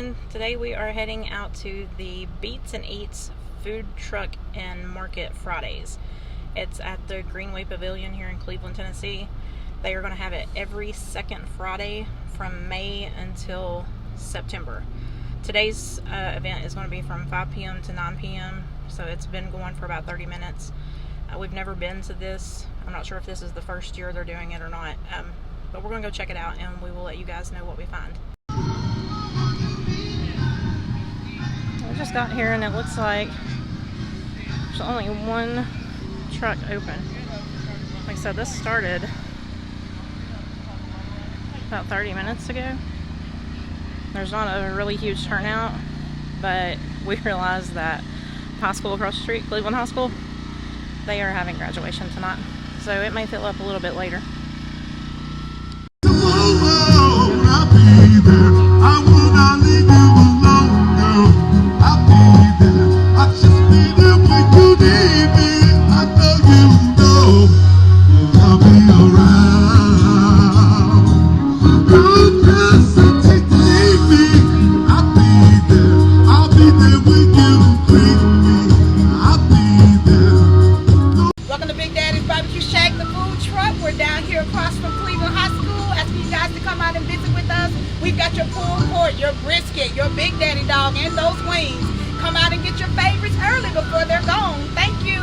everyone. Today we are heading out to the Beats and Eats Food Truck and Market Fridays. It's at the Greenway Pavilion here in Cleveland, Tennessee. They are going to have it every second Friday from May until September. Today's event is going to be from 5 p.m. to 9 p.m. So it's been going for about 30 minutes. We've never been to this. I'm not sure if this is the first year they're doing it or not. But we're going to go check it out and we will let you guys know what we find. We just got here and it looks like there's only one truck open. Like I said, this started about 30 minutes ago. There's not a really huge turnout, but we realized that high school across the street, Cleveland High School, they are having graduation tonight. So it may fill up a little bit later. Shag, the food truck. We're down here across from Cleveland High School, asking you guys to come out and visit with us. We've got your pulled pork, your brisket, your Big Daddy dog, and those wings. Come out and get your favorites early before they're gone. Thank you.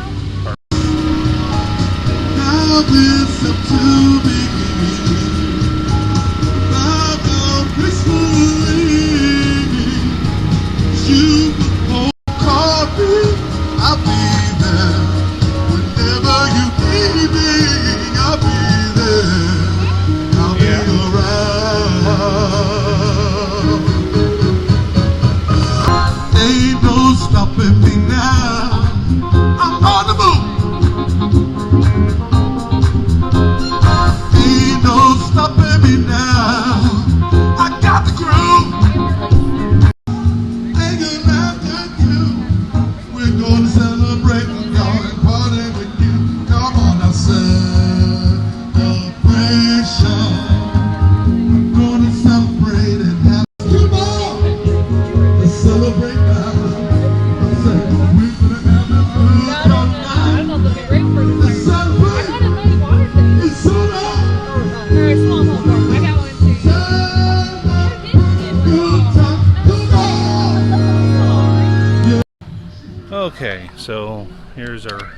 Okay, so here's our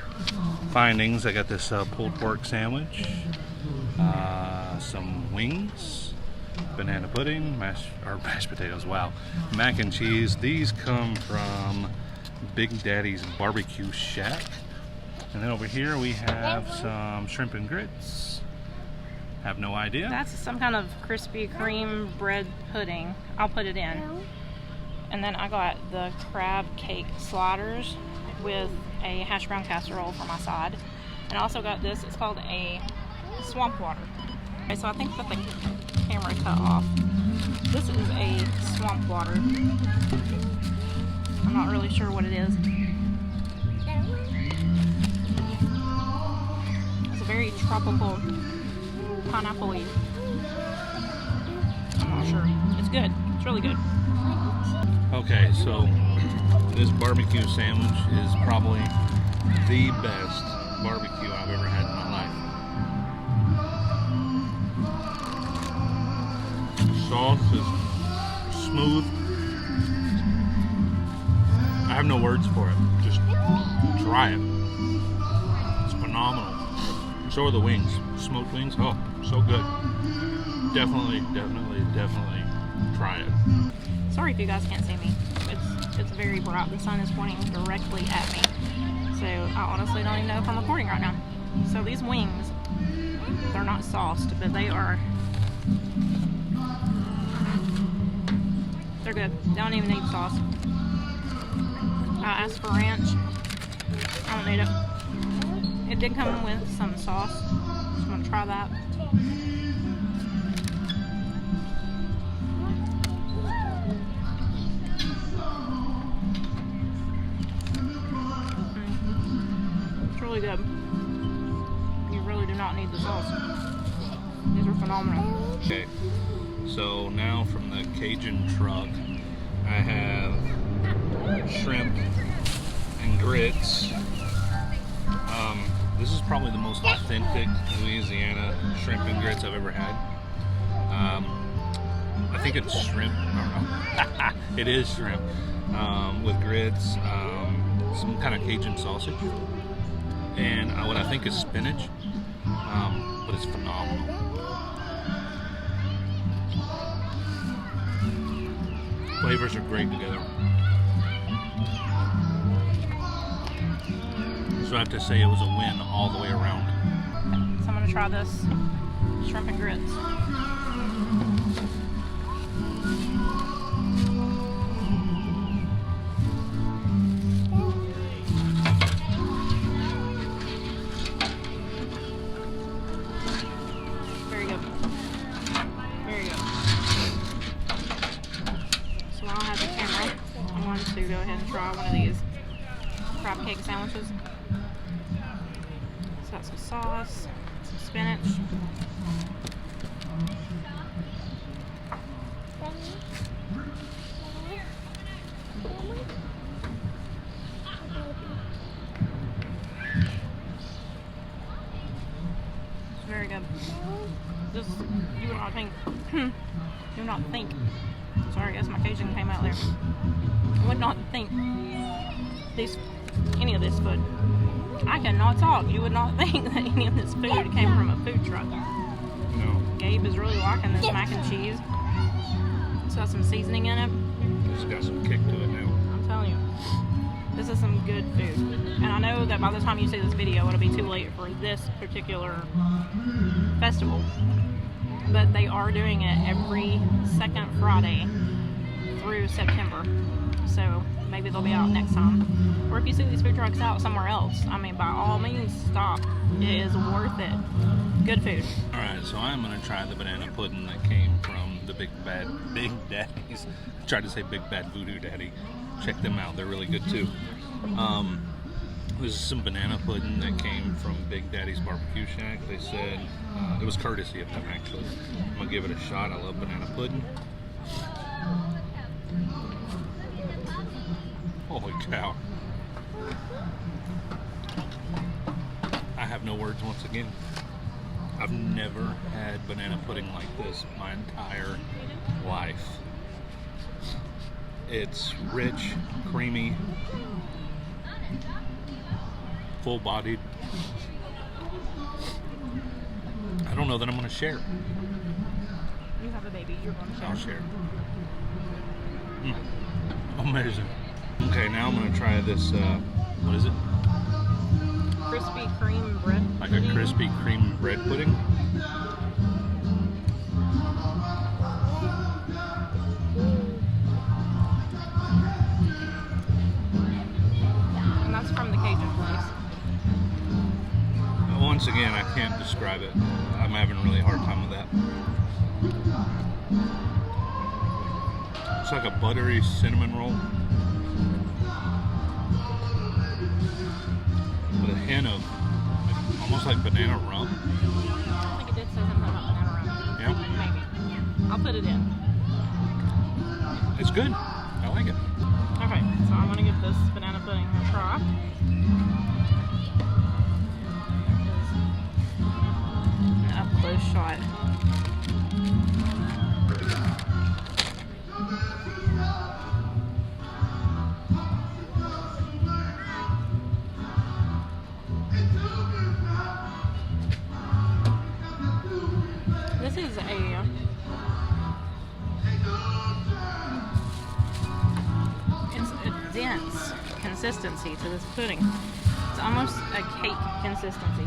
findings. I got this pulled pork sandwich, some wings, banana pudding, mashed potatoes, wow, mac and cheese. These come from Big Daddy's Barbecue Shack. And then over here we have some shrimp and grits. Have no idea. That's some kind of Krispy Kreme bread pudding. I'll put it in. And then I got the crab cake sliders with a hash brown casserole for my side. And I also got this, it's called a swamp water. Okay, so I think that the camera cut off. This is a swamp water. I'm not really sure what it is. It's a very tropical pineapple-y. I'm not sure. It's good. It's really good. Okay, so this barbecue sandwich is probably the best barbecue I've ever had in my life. Sauce is smooth. I have no words for it. Just try it. It's phenomenal. So are the wings. Smoked wings. Oh, so good. Definitely try it. Sorry if you guys can't see me. It's very bright. The sun is pointing directly at me. So I honestly don't even know if I'm recording right now. So these wings, they're not sauced, but they're good. They don't even need sauce. I asked for ranch. I don't need it. It did come with some sauce. So I'm gonna try that. Really good. You really do not need the sauce. These are phenomenal. Okay, so now from the Cajun truck, I have shrimp and grits. This is probably the most authentic Louisiana shrimp and grits I've ever had. I think it's shrimp. I don't know. It is shrimp with grits, some kind of Cajun sausage, and what I think is spinach. But it's phenomenal. Flavors are great together. So I have to say it was a win all the way around. So I'm gonna try this shrimp and grits. Very good. Very good. So while I have the camera, I wanted to go ahead and try one of these crab cake sandwiches. It's got some sauce, some spinach. It's very good. This, you would not think, you would not think, sorry, I guess my Cajun came out there. I would not think any of this food. I cannot talk. You would not think that any of this food came from a food truck. No. Gabe is really liking this mac and cheese. It's got some seasoning in it. It's got some kick to it now. I'm telling you, this is some good food. And I know that by the time you see this video, it'll be too late for this particular festival. But they are doing it every second Friday through September. So maybe they'll be out next time. Or if you see these food trucks out somewhere else, I mean, by all means, stop. It is worth it. Good food. Alright, so I'm going to try the banana pudding that came from the Big Daddies. I tried to say Big Bad Voodoo Daddy. Check them out. They're really good too. This is some banana pudding that came from Big Daddy's Barbecue Shack. They said it was courtesy of them, actually. I'm going to give it a shot. I love banana pudding. Holy cow. I have no words once again. I've never had banana pudding like this my entire life. It's rich, creamy, full-bodied. I don't know that I'm going to share. You have a baby, you're going to share. I'll share. Amazing. Okay, now I'm going to try this, what is it? Crispy cream bread Like pudding. a crispy cream bread pudding. And that's from the Cajun place. Once again, I can't describe it. I'm having a really hard time with that. It's like a buttery cinnamon roll with a hint of almost like banana rum. I think it did say something about banana rum. Yeah, Maybe. I'll put it in. it's good. I like it. Okay, so I'm going to give this banana pudding a try. An up-close shot. This is it's a dense consistency to this pudding. It's almost a cake consistency.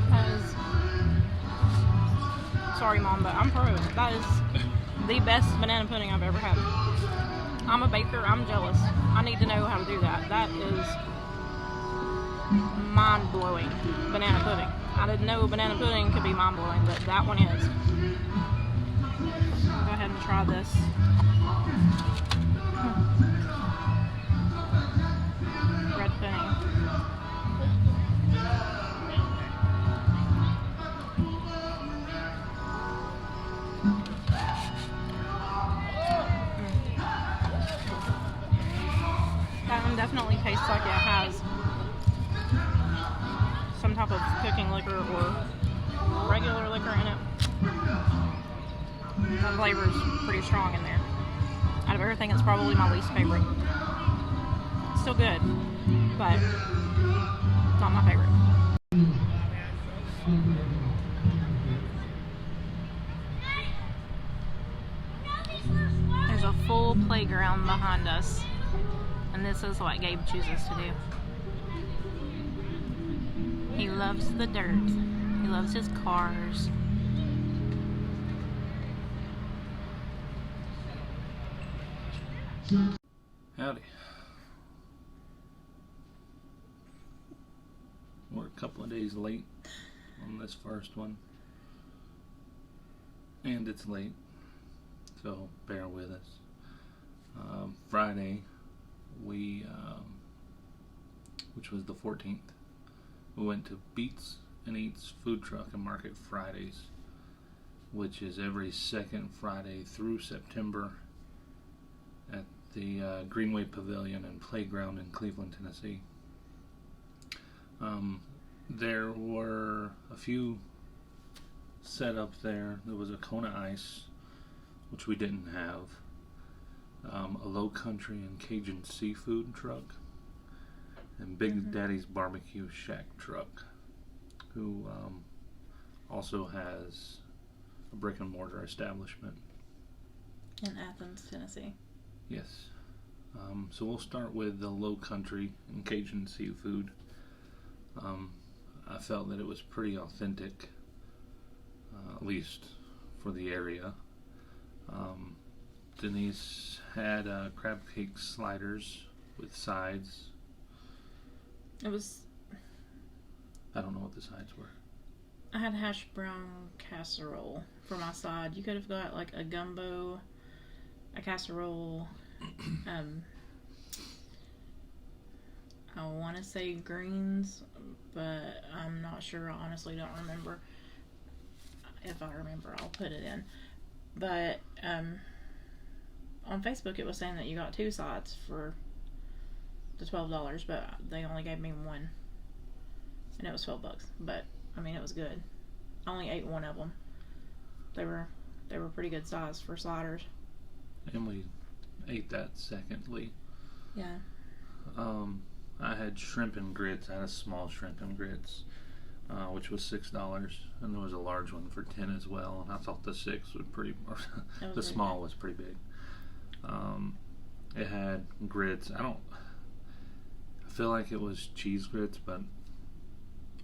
That is, sorry Mom, but I'm pro. That is the best banana pudding I've ever had. I'm a baker, I'm jealous. I need to know how to do that. That is mind-blowing banana pudding. I didn't know banana pudding could be mind-blowing, but that one is. I'll go ahead and try this. Bread pudding. definitely tastes like it has some type of cooking liquor or regular liquor in it. The flavor is pretty strong in there. Out of everything, it's probably my least favorite. Still good, but not my favorite. There's a full playground behind us, and this is what Gabe chooses to do. He loves the dirt. He loves his cars. Howdy. We're a couple of days late on this first one, and it's late, so bear with us. Friday, which was the 14th, we went to Beats and Eats Food Truck and Market Fridays, which is every second Friday through September at the Greenway Pavilion and Playground in Cleveland, Tennessee. There were a few set up there. There was a Kona Ice, which we didn't have, a Low Country and Cajun seafood truck, and Big Daddy's Barbecue Shack truck, who also has a brick and mortar establishment In Athens, Tennessee. Yes. So we'll start with the Low Country and Cajun seafood. I felt that it was pretty authentic, at least for the area. Denise had crab cake sliders with sides. It was... I don't know what the sides were. I had hash brown casserole for my side. You could have got like a gumbo, a casserole, I want to say greens, but I'm not sure. I honestly don't remember. If I remember, I'll put it in. But on Facebook it was saying that you got 2 sides for the $12, but they only gave me one, and it was $12. But I mean, it was good. I only ate one of them. They were pretty good size for sliders. And we ate that secondly. Yeah. I had shrimp and grits. I had a small shrimp and grits, which was $6, and there was a large one for $10 as well. And I thought the 6 was pretty. The small was pretty big. It had grits. I feel like it was cheese grits, but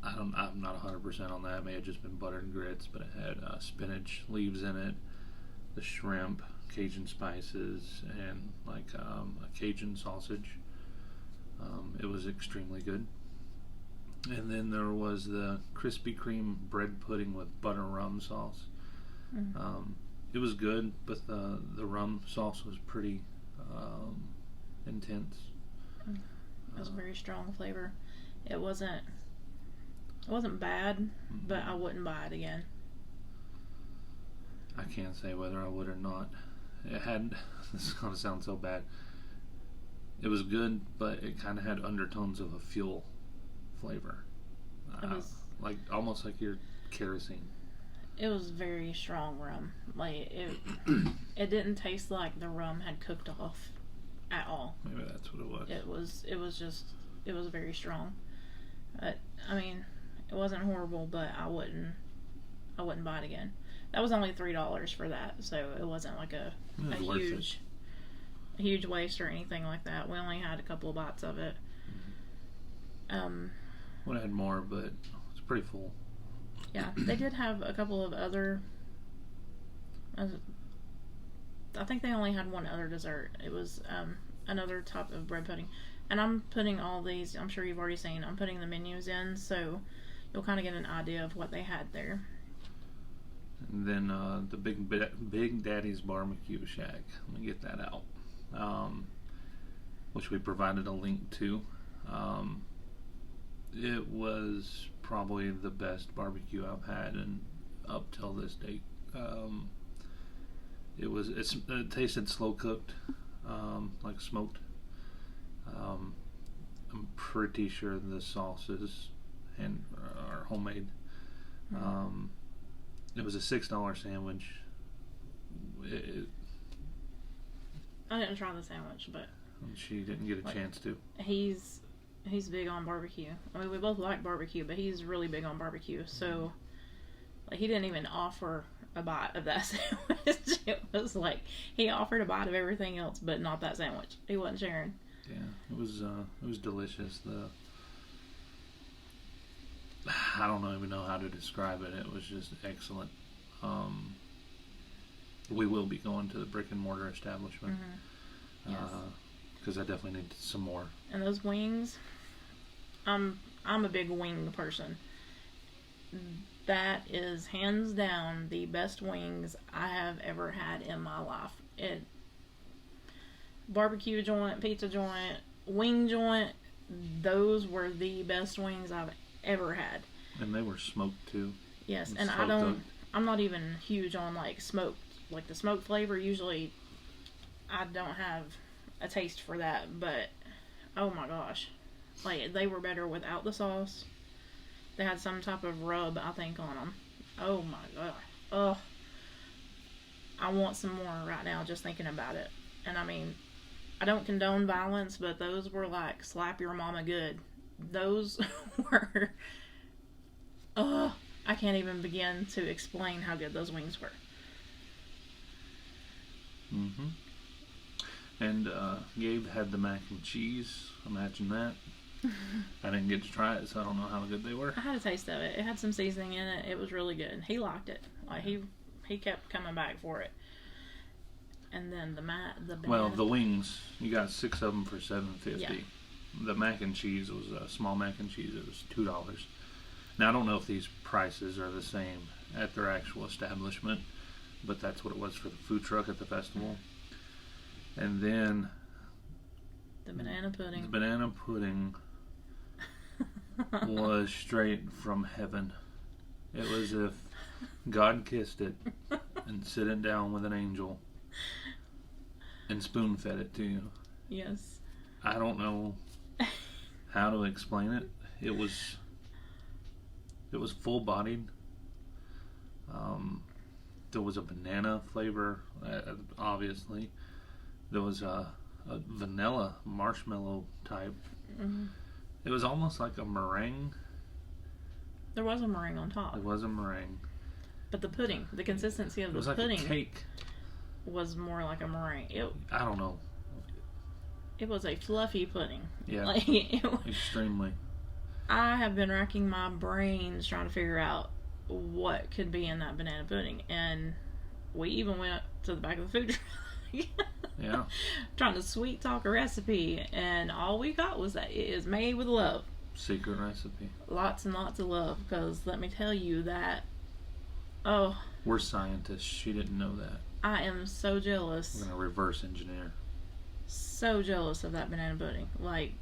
I'm not 100% on that. It may have just been buttered grits, but it had spinach leaves in it, the shrimp, Cajun spices, and like a Cajun sausage. It was extremely good. And then there was the Krispy Kreme bread pudding with butter rum sauce. It was good, but the rum sauce was pretty intense. It was a very strong flavor. It wasn't bad, but I wouldn't buy it again. I can't say whether I would or not. It had, this is going to sound so bad. It was good, but it kind of had undertones of a fuel flavor. Like almost like your kerosene. It was very strong rum. Like it didn't taste like the rum had cooked off at all. Maybe that's what it was. It was very strong. But I mean, it wasn't horrible, but I wouldn't buy it again. That was only $3 for that, so it wasn't like a huge waste or anything like that. We only had a couple of bites of it. Would have had more, but it's pretty full. Yeah, they did have a couple of other. I think they only had one other dessert. It was another type of bread pudding. And I'm putting all these, I'm sure you've already seen, I'm putting the menus in, so you'll kind of get an idea of what they had there. And then the Big Daddy's Barbecue Shack. Let me get that out. Which we provided a link to. It was probably the best barbecue I've had up till this date. It tasted slow cooked, like smoked. pretty sure the sauces are homemade. It was a $6 sandwich. I didn't try the sandwich, but She didn't get a chance to. He's big on barbecue. I mean, we both like barbecue, but he's really big on barbecue. So, like, he didn't even offer a bite of that sandwich. It was like he offered a bite of everything else, but not that sandwich. He wasn't sharing. Yeah, it was delicious. I don't even know how to describe it. It was just excellent. We will be going to the brick and mortar establishment. Yes. Because I definitely need some more. And those wings, I'm a big wing person. That is hands down the best wings I have ever had in my life. Barbecue joint, pizza joint, wing joint, those were the best wings I've ever had. And they were smoked too. Yes, and I'm not even huge on like smoked, like the smoked flavor. Usually I don't have a taste for that, but oh my gosh, like they were better without the sauce. They had some type of rub, I think, on them. Oh my god. Oh, I want some more right now just thinking about it. And I mean, I don't condone violence, but those were like slap your mama good. Those were, I can't even begin to explain how good those wings were. And Gabe had the mac and cheese. Imagine that. I didn't get to try it, so I don't know how good they were. I had a taste of it. It had some seasoning in it. It was really good. He liked it. Like he kept coming back for it. And then the wings, you got 6 of them for $7.50. Yeah. The mac and cheese was a small mac and cheese. It was $2. Now I don't know if these prices are the same at their actual establishment, but that's what it was for the food truck at the festival. And then the banana pudding. The banana pudding was straight from heaven. It was as if God kissed it and sit it down with an angel and spoon fed it to you. Yes. I don't know how to explain it. It was full bodied. There was a banana flavor, obviously. There was a vanilla marshmallow type. It was almost like a meringue. There was a meringue on top. It was a meringue. But the pudding, the consistency of the pudding. It was like a cake. Was more like a meringue. I don't know. It was a fluffy pudding. Yeah. Extremely. I have been racking my brains trying to figure out what could be in that banana pudding. And we even went up to the back of the food truck. Yeah. Trying to sweet talk a recipe, and all we got was that it is made with love. Secret recipe. Lots and lots of love, because let me tell you that, we're scientists. She didn't know that. I am so jealous. We're going to reverse engineer. So jealous of that banana pudding. Like,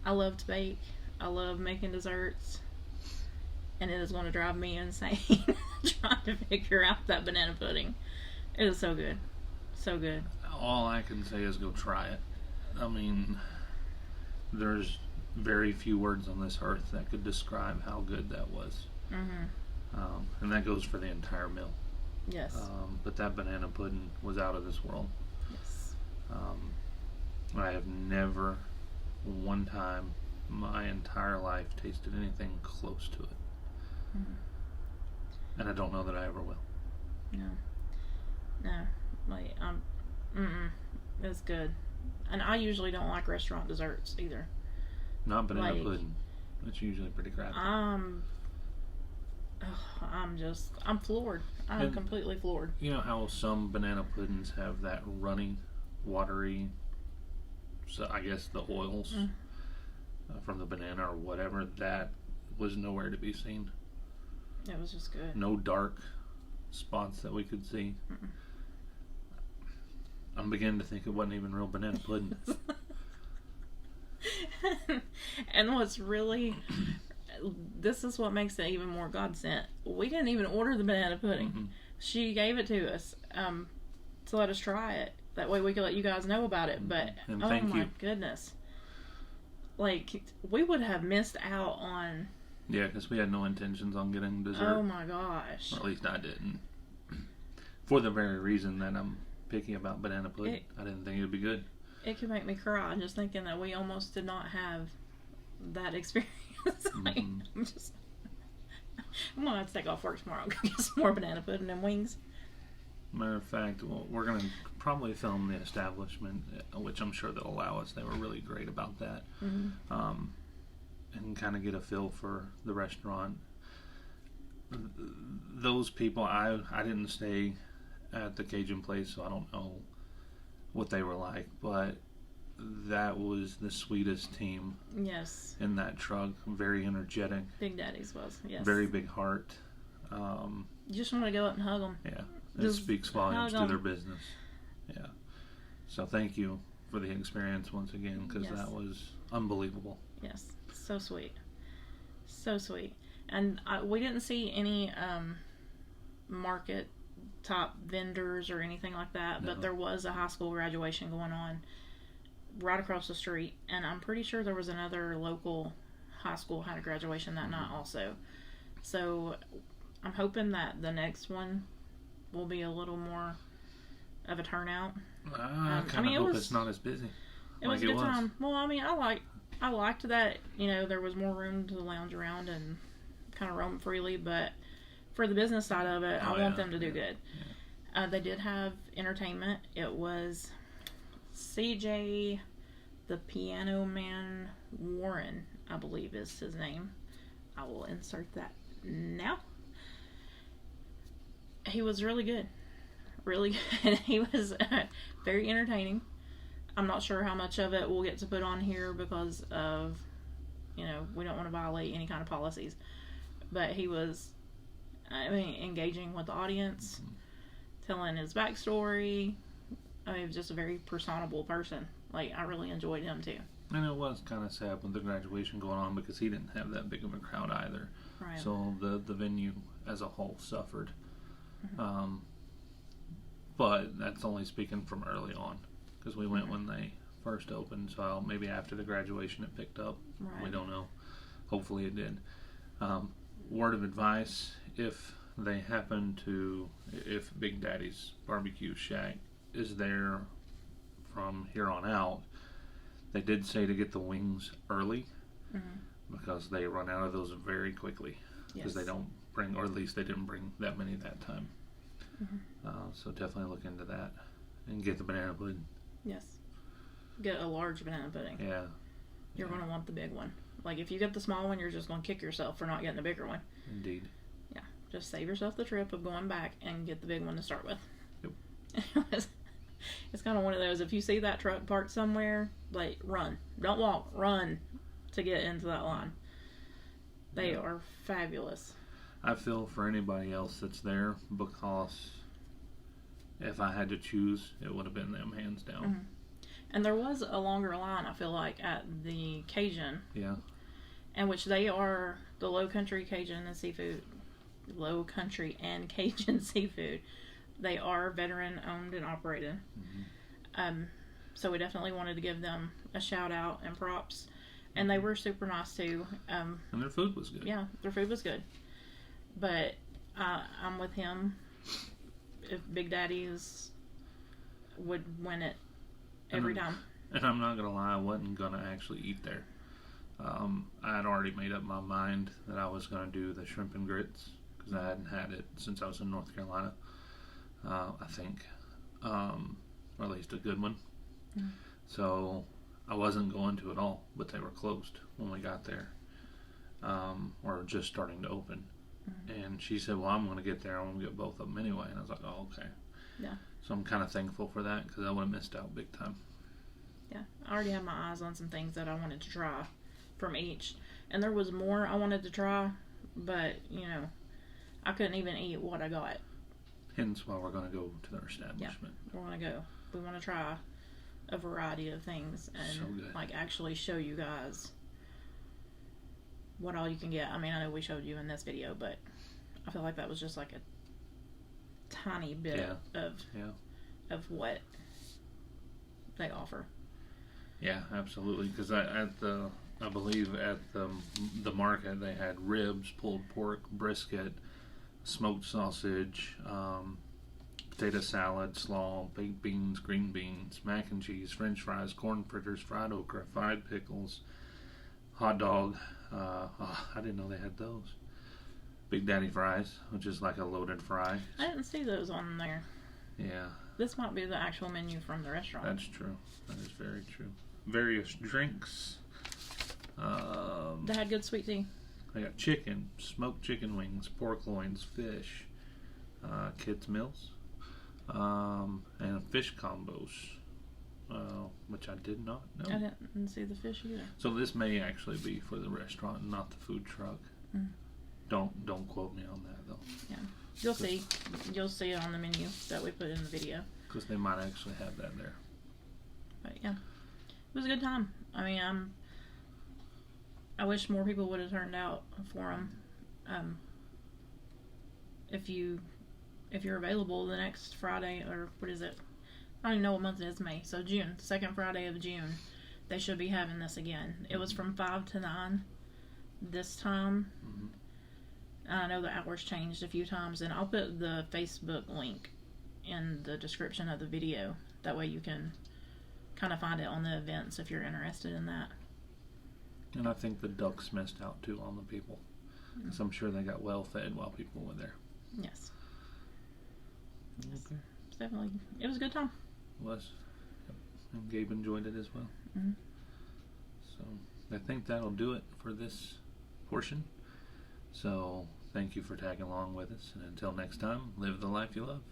I love to bake. I love making desserts. And it is going to drive me insane trying to figure out that banana pudding. It is so good. So good. All I can say is go try it. I mean, there's very few words on this earth that could describe how good that was. And that goes for the entire meal. Yes. But that banana pudding was out of this world. Yes. I have never, one time, my entire life, tasted anything close to it. And I don't know that I ever will. No. Like, it's good. And I usually don't like restaurant desserts either. Not banana pudding. It's usually pretty crappy. I'm floored. I'm completely floored. You know how some banana puddings have that runny, watery, so I guess the oils from the banana or whatever, that was nowhere to be seen. It was just good. No dark spots that we could see. I'm beginning to think it wasn't even real banana pudding. And what's really, this is what makes it even more God sent. We didn't even order the banana pudding. She gave it to us to let us try it. That way we could let you guys know about it. But and oh my you. goodness, Like, we would have missed out on... Yeah, because we had no intentions on getting dessert. Oh my gosh. Or at least I didn't. For the very reason that I'm picky about banana pudding. I didn't think it would be good. It could make me cry just thinking that we almost did not have that experience. Like, I'm going to have to take off work tomorrow and go get some more banana pudding and wings. Matter of fact, we're going to probably film the establishment, which I'm sure they'll allow us. They were really great about that. And kind of get a feel for the restaurant. Those people, I didn't stay at the Cajun place, so I don't know what they were like, but that was the sweetest team. Yes. In that truck. Very energetic. Big Daddy's was, yes. Very big heart. You just want to go up and hug them. Yeah. It speaks volumes to their business. Yeah. So thank you for the experience once again, because that was unbelievable. Yes. So sweet. So sweet. And we didn't see any market top vendors or anything like that, but there was a high school graduation going on right across the street, and I'm pretty sure there was another local high school had a graduation that night also. So I'm hoping that the next one will be a little more of a turnout. I hope it's not as busy. It was a good time. Well, I mean, I liked that, there was more room to lounge around and kind of roam freely, but for the business side of it, I want them to do good. Yeah. They did have entertainment. It was CJ, the Piano Man Warren, I believe is his name. I will insert that now. He was really good. Really good. He was very entertaining. I'm not sure how much of it we'll get to put on here because of, we don't want to violate any kind of policies. But he was, engaging with the audience, telling his backstory. He was just a very personable person. Like, I really enjoyed him too. And it was kind of sad with the graduation going on because he didn't have that big of a crowd either. Right. So the venue as a whole suffered. But that's only speaking from early on. Because we went when they first opened, so maybe after the graduation it picked up. Right. We don't know. Hopefully it did. Word of advice, if Big Daddy's Barbecue Shack is there from here on out, they did say to get the wings early because they run out of those very quickly. Because they don't bring, or at least they didn't bring that many that time. So definitely look into that and get the banana pudding. Yes. Get a large banana pudding. Yeah. You're going to want the big one. Like, if you get the small one, you're just going to kick yourself for not getting the bigger one. Indeed. Yeah. Just save yourself the trip of going back and get the big one to start with. Yep. It's kind of one of those, if you see that truck parked somewhere, like, run. Don't walk. Run to get into that line. They are fabulous. I feel for anybody else that's there because if I had to choose, it would have been them hands down. And there was a longer line, I feel like, at the Cajun. Yeah. In which they are the Low Country Cajun and Seafood. Low Country and Cajun Seafood. They are veteran owned and operated. So we definitely wanted to give them a shout out and props. And they were super nice too. And their food was good. Yeah, their food was good. But I'm with him. If Big Daddy's would win it every time. And I'm not going to lie, I wasn't going to actually eat there. I had already made up my mind that I was going to do the shrimp and grits because I hadn't had it since I was in North Carolina, I think. Or at least a good one. So I wasn't going to at all, but they were closed when we got there. Or just starting to open. And she said, well, I'm going to get there. I'm going to get both of them anyway. And I was like, oh, okay. Yeah. So I'm kind of thankful for that because I would have missed out big time. Yeah. I already had my eyes on some things that I wanted to try from each. And there was more I wanted to try, but, I couldn't even eat what I got. Hence why we're going to go to their establishment. Yeah, we're going to go. We want to try a variety of things and, actually show you guys what all you can get. I mean, I know we showed you in this video, but I feel like that was just like a tiny bit of what they offer. Yeah, absolutely. Because at the I believe at the market they had ribs, pulled pork, brisket, smoked sausage, potato salad, slaw, baked beans, green beans, mac and cheese, French fries, corn fritters, fried okra, fried pickles, hot dog. I didn't know they had those. Big Daddy fries, which is like a loaded fry. I didn't see those on there. Yeah, This might be the actual menu from the restaurant. that's true. That is very true. Various drinks. They had good sweet tea. I got chicken, smoked chicken wings, pork loins, fish, kids meals, and fish combos, which I did not know. I didn't see the fish either. So this may actually be for the restaurant and not the food truck. Mm. Don't quote me on that though, Yeah, you'll see. You'll see it on the menu that we put in the video. because they might actually have that there. But yeah, it was a good time. I mean, I wish more people would have turned out for them. If you're available the next Friday, or what is it? I don't even know what month it is. May. So June, the second Friday of June, they should be having this again. It was from 5 to 9 this time. Mm-hmm. I know the hours changed a few times, and I'll put the Facebook link in the description of the video. That way you can kind of find it on the events if you're interested in that. And I think the ducks missed out too on the people, because I'm sure they got well fed while people were there. Yes. Okay. It's definitely, it was a good time. Was. Yep. And Gabe enjoyed it as well. Mm-hmm. So I think that'll do it for this portion. So thank you for tagging along with us, and until next time, live the life you love.